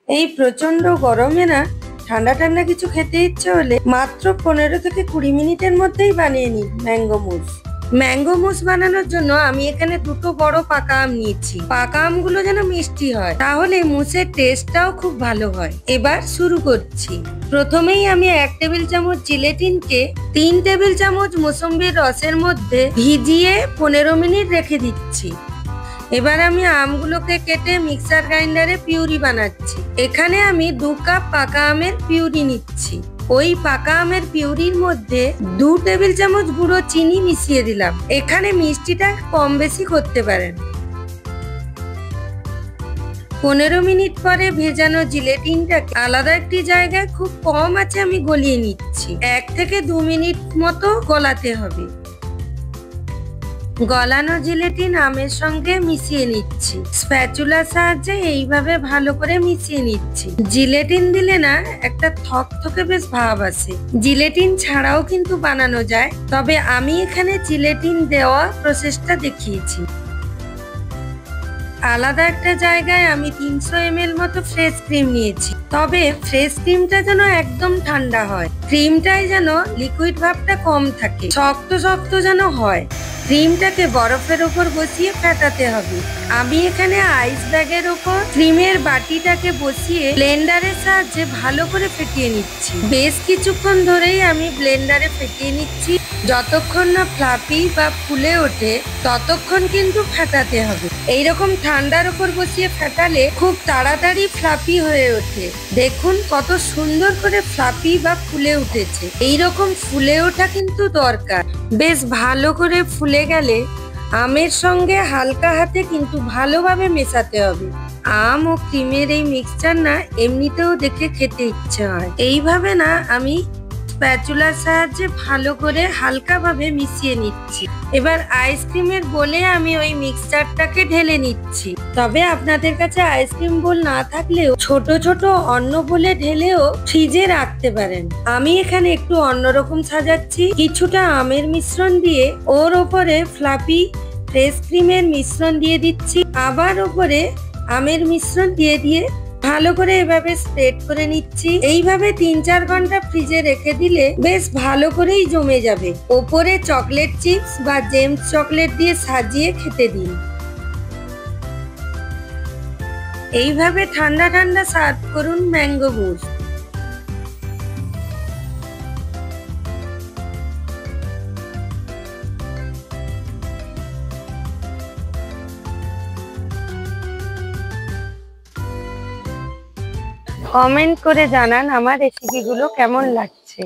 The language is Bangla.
এই প্রচন্ড গরমে না ঠান্ডা ঠান্ডা কিছু খেতে ইচ্ছে হলে মাত্র 15 থেকে 20 মিনিটের মধ্যেই বানিয়ে নিই ম্যাঙ্গো মুস। ম্যাঙ্গো মুস বানানোর জন্য আমি এখানে দুটো বড় পাকা আম নিয়েছি। পাকা আমগুলো যেন মিষ্টি হয়, তাহলে মুসের টেস্টটাও খুব ভালো হয়। এবার শুরু করছি। প্রথমেই আমি 1 টেবিল চামচ জিলেটিনকে 3 টেবিল চামচ মোসম্বির রসের মধ্যে ভিজিয়ে 15 মিনিট রেখে দিচ্ছি। এবার আমি আমগুলোকে কেটে মিক্সার গ্রাইন্ডারে পিউরি বানাচ্ছি। এখানে আমি 2 কাপ পাকা আমের পিউরি নিচ্ছি। ওই পাকা আমের পিউরির মধ্যে 2 টেবিল চামচ গুঁড়ো চিনি মিশিয়ে দিলাম। এখানে মিষ্টিটা কম বেশি করতে পারেন। 15 মিনিট পরে ভেজানো জিলেটিনটাকে আলাদা একটি জায়গায় খুব কম আঁচে আমি গলিয়ে নিচ্ছি। 1 থেকে 2 মিনিট মতো গলাতে হবে। গলানো জিলেটিন আমের সঙ্গে মিশিয়ে নিচ্ছি। স্প্যাচুলার সাহায্যে এইভাবে ভালো করে মিশিয়ে নিচ্ছি। জিলেটিন দিলে না একটা থকথকে বেশ ভাব আসে। জিলেটিন ছাড়াও কিন্তু বানানো যায়, তবে আমি এখানে জিলেটিন দেওয়া প্রসেসটা দেখিয়েছি। আলাদা একটা জায়গায় আমি 300 ml মতো ফ্রেশ ক্রিম নিয়েছি। তবে ফ্রেশ ক্রিমটা যেন একদম ঠান্ডা হয়। ক্রিমটায় যেন লিকুইড ভাবটা কম থাকে, শক্ত শক্ত যেন হয়। ক্রিমটাকে বরফের ওপর বসিয়ে ফেটাতে হবে। আমি এখানে আইস ব্যাগের ওপর ক্রিমের বাটিটাকে বসিয়ে ব্লেন্ডারের সাহায্যে ভালো করে ফেটিয়ে নিচ্ছি। বেশ কিছুক্ষণ ধরেই আমি ব্লেন্ডারে ফেটিয়ে নিচ্ছি। যতক্ষণ না ফ্লাফি বা ফুলে ওঠে ততক্ষণ কিন্তু ফেটাতে হবে। এইরকম ঠান্ডার ওপর বসিয়ে ফেটালে খুব তাড়াতাড়ি ফ্লাফি হয়ে ওঠে। দেখুন কত সুন্দর করে ফ্লাফি বা ফুলে উঠেছে। এইরকম ফুলে ওঠা কিন্তু দরকার। বেশ ভালো করে ফুলে গেলে আমের সঙ্গে হালকা হাতে কিন্তু ভালোভাবে মেশাতে হবে। আম ও ক্রিমের এই মিক্সচার না এমনিতেও দেখে খেতে ইচ্ছে হয়। এইভাবে না আমি স্প্যাচুলার সাহায্যে ভালো করে হালকাভাবে মিশিয়ে নিচ্ছি। এবার আইসক্রিমের বোলে আমি ওই মিক্সচারটাকে ঢেলে নিচ্ছি। তবে আপনাদের কাছে আইসক্রিম বোল না থাকলেও ছোট ছোট অন্য বোলে ঢেলেও ফ্রিজে রাখতে পারেন। আমি এখানে একটু অন্যরকম সাজাচ্ছি। কিছুটা আমের মিশ্রণ দিয়ে ওর ওপরে ফ্লাফি ফ্রেশ ক্রিমের মিশ্রণ দিয়ে দিচ্ছি। আবার ওপরে আমের মিশ্রণ দিয়ে ভালো করে এভাবে স্প্রেড করে নিচ্ছি। এইভাবে 3-4 ঘন্টা ফ্রিজে রেখে দিলে বেশ ভালো করেই জমে যাবে। ওপরে চকলেট চিপস বা জেমস চকলেট দিয়ে সাজিয়ে খেতে দিন। এইভাবে ঠান্ডা ঠান্ডা সার্ভ করুন ম্যাঙ্গো মুস। কমেন্ট করে জানান আমার রেসিপিগুলো কেমন লাগছে।